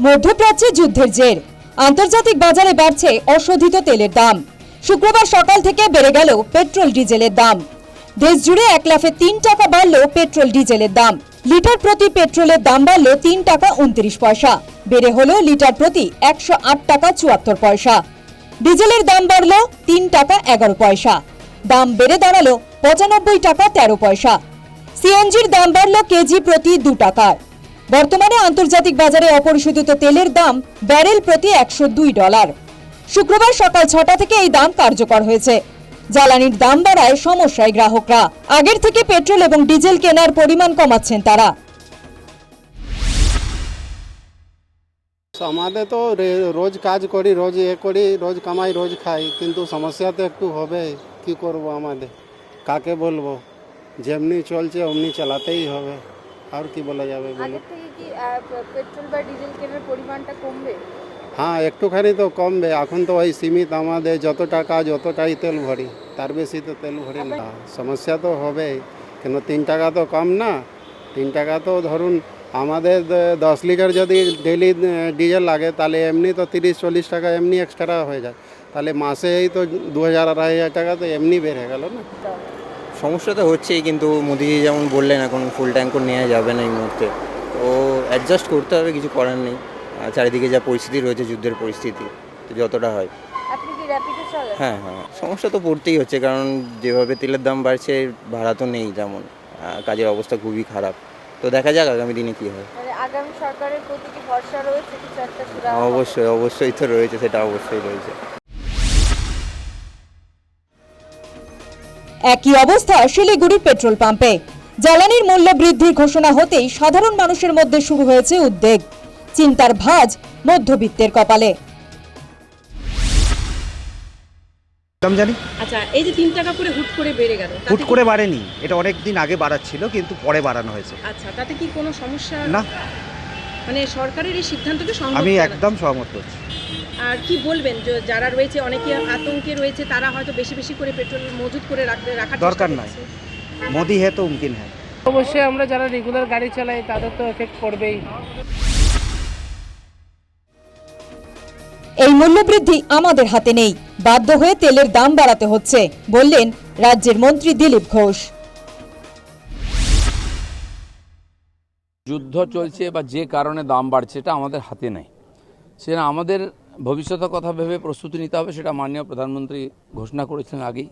মধ্যপ্রাচ্যে যুদ্ধের জের, আন্তর্জাতিক বাজারে বাড়ছে অশোধিত তেলের দাম। শুক্রবার সকাল থেকে বেড়ে গেল পেট্রোল ডিজেলের দাম। দেশ জুড়ে 1 লাফে 3 টাকা বাড়ল পেট্রোল ডিজেলের দাম। লিটার প্রতি পেট্রোলের দাম বাড়ল 3 টাকা 29 পয়সা, বেড়ে হলো লিটার প্রতি 108 টাকা 74 পয়সা। ডিজেলের দাম বাড়ল 3 টাকা 11 পয়সা, দাম বেড়ে দাঁড়ালো 95 টাকা 13 পয়সা। সিএনজির দাম বাড়ল কেজি প্রতি 2 টাকায়। বর্তমানে আন্তর্জাতিক বাজারে অপরিশোধিত তেলের দাম ব্যারেল প্রতি $102। শুক্রবার সকাল 6টা থেকে এই দাম কার্যকর হয়েছে। জ্বালানির দাম বাড়ায় সমস্যায় গ্রাহকরা। আগের থেকে পেট্রোল এবং ডিজেল কেনার পরিমাণ কমাচ্ছেন তারা। আমাদের তো রোজ কাজ করি, রোজ করি, রোজ কামাই, রোজ খাই, কিন্তু সমস্যা তো একটু হবে। কি করব, আমাদের কাকে বলবো? যেমনি চলছে অমনি চালাতেই হবে, আর কি বলা যাবে বলো। আগের থেকে কি পেট্রোল বা ডিজেল কেনার পরিমাণটা কমবে? হ্যাঁ, একটুখানি তো কমবে। এখন তো ওই সীমিত, আমাদের যত টাকা যতটাই তেল ভরি, তার বেশি তো তেল ভরি না। সমস্যা তো হবে, কেন 3 টাকা তো কম না। 3 টাকা তো ধরুন আমাদের 10 লিটার যদি ডেইলি ডিজেল লাগে, তাহলে এমনি তো 30-40 টাকা এমনি এক্সট্রা হয়ে যায়। তাহলে মাসেই তো 2000-2500 টাকা তো এমনি বেড়ে গেল না। সমস্যা তো হচ্ছেই, কিন্তু মোদিজি যেমন বললেন এখন ফুল ট্যাঙ্ক নেওয়া যাবে না এই মুহূর্তে, তো অ্যাডজাস্ট করতে হবে, কিছু করার নেই। চারিদিকে যা পরিস্থিতি রয়েছে, যুদ্ধের পরিস্থিতি, তো যতটা হয়। আপনি কি র্যাপিডো চালান? হ্যাঁ, সমস্যা তো পড়তেই হচ্ছে, কারণ যেভাবে তেলের দাম বাড়ছে ভাড়া তো নেই তেমন, কাজের অবস্থা খুবই খারাপ। তো দেখা যাক আগামী দিনে কি হয়। মানে আগামী সরকারের প্রতি কি ভরসা রয়েছে? কিছু একটা অবশ্যই তো রয়েছে, সেটা অবশ্যই রয়েছে। একই অবস্থা শিলিগুড়ি পেট্রোল পাম্পে। জ্বালানির মূল্য বৃদ্ধির ঘোষণা হতেই সাধারণ মানুষের মধ্যে শুরু হয়েছে উদ্বেগ। চিন্তার ভাঁজ মধ্যবিত্তের কপালে। জানি আচ্ছা, এই যে 3 টাকা করে হুট করে বেড়ে গেল, হুট করে বাড়েনি, এটা অনেক দিন আগে বাড়াচ্ছিল, কিন্তু পরে বাড়ানো হয়েছে। আচ্ছা, তাতে কি কোনো সমস্যা? না, মানে সরকারের এই সিদ্ধান্তকে সহমত আমি জানাচ্ছেন? একদম সহমত হচ্ছি। আর কি বলবেন, যারা রয়েছে অনেকে আতঙ্কে রয়েছে, তারা হয়তো বেশি বেশি করে পেট্রোল মজুত করে রাখার দরকার নাই, মোদি হে তো মুমকিন হ্যাঁ। অবশ্যই আমরা যারা রেগুলার গাড়ি চালাই তাদের তো এফেক্ট পড়বেই। এই মূল্যবৃদ্ধি আমাদের হাতে নেই, বাধ্য হয়ে তেলের দাম বাড়াতে হচ্ছে, বললেন রাজ্যের মন্ত্রী দিলীপ ঘোষ। যুদ্ধ চলছে বা যে কারণে দাম বাড়ছে, এটা আমাদের হাতে নেই। সেটা আমাদের ভবিষ্যতের কথা ভেবে প্রস্তুতি নিতে হবে, সেটা মাননীয় প্রধানমন্ত্রী ঘোষণা করেছিলেন আগেই।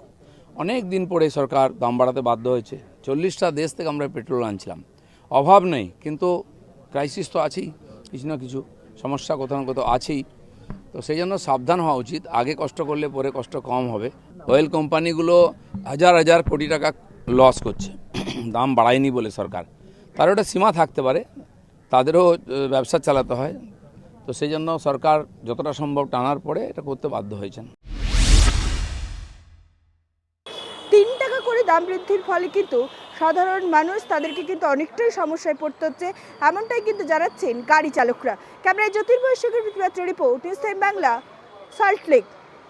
অনেক দিন পরে সরকার দাম বাড়াতে বাধ্য হয়েছে। 40টা দেশ থেকে আমরা পেট্রোল আনছিলাম, অভাব নেই, কিন্তু ক্রাইসিস তো আছেই, কিছু না কিছু সমস্যা কোথাও না কোথাও আছেই। তো সেই জন্য সাবধান হওয়া উচিত। আগে কষ্ট করলে পরে কষ্ট কম হবে। অয়েল কোম্পানিগুলো হাজার হাজার কোটি টাকা লস করছে দাম বাড়ায়নি বলে সরকার। তার একটা সীমা থাকতে পারে, তাদেরও ব্যবসা চালাতে হয়। তো সেই জন্য সরকার যতটা সম্ভব টানার পরে এটা করতে বাধ্য হয়েছেন। 3 টাকা করে দাম বৃদ্ধির ফলে কিন্তু সাধারণ মানুষ তাদেরকে কিন্তু অনেকটাই সমস্যায় পড়তে হচ্ছে, এমনটাই কিন্তু জানাচ্ছেন গাড়ি চালকরা। ক্যামেরায় Jyotirmoy report, news time Bangla, Salt Lake.